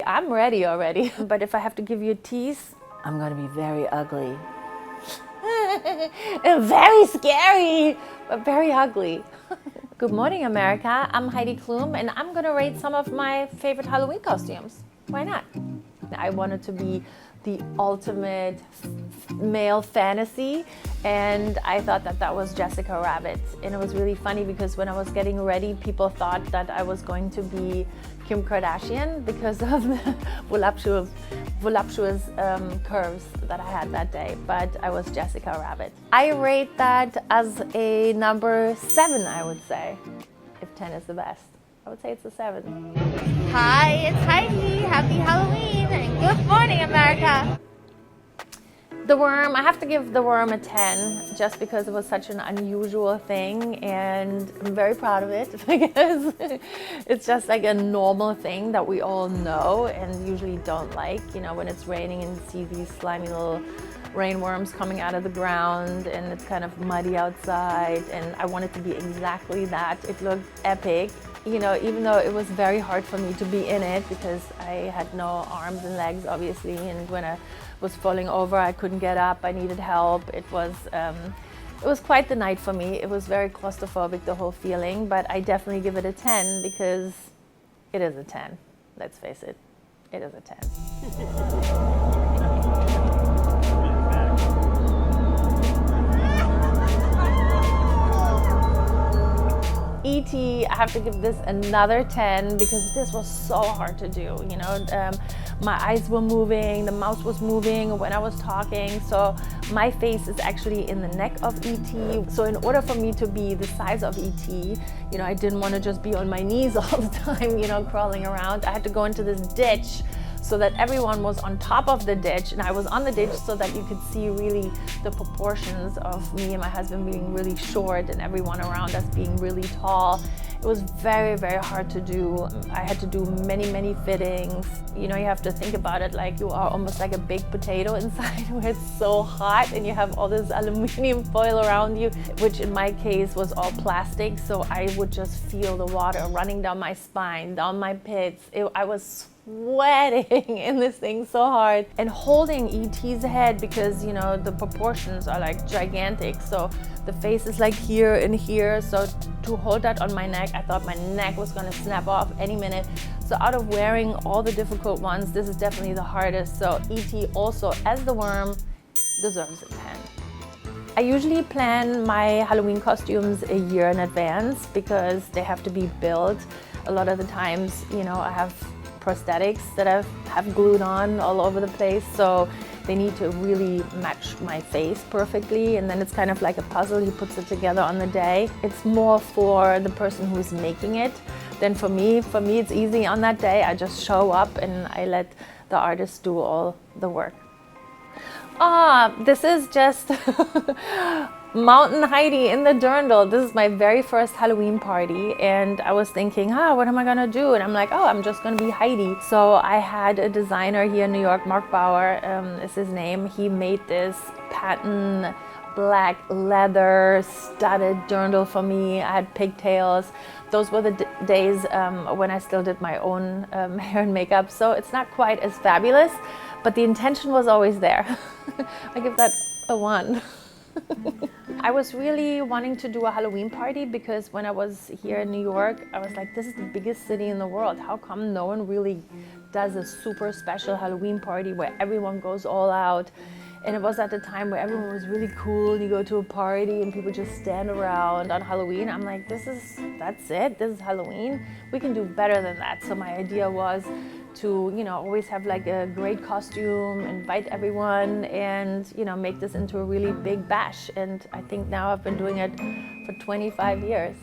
I'm ready already. But if I have to give you a tease, I'm gonna be very ugly. Very scary, but very ugly. Good morning, America. I'm Heidi Klum, and I'm gonna rate some of my favorite Halloween costumes. Why not? I wanted to be the ultimate male fantasy, and I thought that that was Jessica Rabbit. And it was really funny because when I was getting ready, people thought that I was going to be Kim Kardashian because of the voluptuous curves that I had that day, but I was Jessica Rabbit. I rate that as a number 7, I would say, if 10 is the best. I would say it's a 7. Hi, it's Heidi. Happy Halloween and good morning, America. The worm, I have to give the worm a 10 just because it was such an unusual thing, and I'm very proud of it because it's just like a normal thing that we all know and usually don't like. You know, when it's raining and you see these slimy little rainworms coming out of the ground and it's kind of muddy outside, and I wanted to be exactly that. It looked epic. You know, even though it was very hard for me to be in it because I had no arms and legs, obviously, and when I was falling over, I couldn't get up, I needed help. It was quite the night for me. It was very claustrophobic, the whole feeling, but I definitely give it a 10 because it is a 10. Let's face it, it is a 10. E.T., I have to give this another 10 because this was so hard to do. You know, my eyes were moving, the mouth was moving when I was talking. So my face is actually in the neck of E.T. So in order for me to be the size of E.T., you know, I didn't want to just be on my knees all the time, you know, crawling around. I had to go into this ditch so that everyone was on top of the ditch and I was on the ditch so that you could see really the proportions of me and my husband being really short and everyone around us being really tall. It was very, very hard to do. I had to do many, many fittings. You know, you have to think about it like you are almost like a baked potato inside where it's so hot and you have all this aluminum foil around you, which in my case was all plastic. So I would just feel the water running down my spine, down my pits. I was sweating in this thing so hard, and holding E.T.'s head because, you know, the proportions are like gigantic, so the face is like here and here, so to hold that on my neck, I thought my neck was going to snap off any minute. So out of wearing all the difficult ones, this is definitely the hardest. So E.T. also, as the worm, deserves a 10. I usually plan my Halloween costumes a year in advance because they have to be built. A lot of the times, you know, I have prosthetics that I have glued on all over the place, so they need to really match my face perfectly, and then it's kind of like a puzzle. He puts it together on the day. It's more for the person who's making it than for me. For me, it's easy on that day. I just show up and I let the artist do all the work. This is just Mountain Heidi in the dirndl. This is my very first Halloween party, and I was thinking, what am I gonna do? And I'm like, I'm just gonna be Heidi. So I had a designer here in New York, Mark Bauer is his name. He made this patent black leather studded dirndl for me. I had pigtails. Those were the days when I still did my own hair and makeup, so it's not quite as fabulous, but the intention was always there. I give that a 1. I was really wanting to do a Halloween party because when I was here in New York, I was like, this is the biggest city in the world. How come no one really does a super special Halloween party where everyone goes all out? And it was at the time where everyone was really cool. You go to a party and people just stand around on Halloween. I'm like, that's it, this is Halloween. We can do better than that. So my idea was to, you know, always have like a great costume, invite everyone, and, you know, make this into a really big bash. And I think now I've been doing it for 25 years.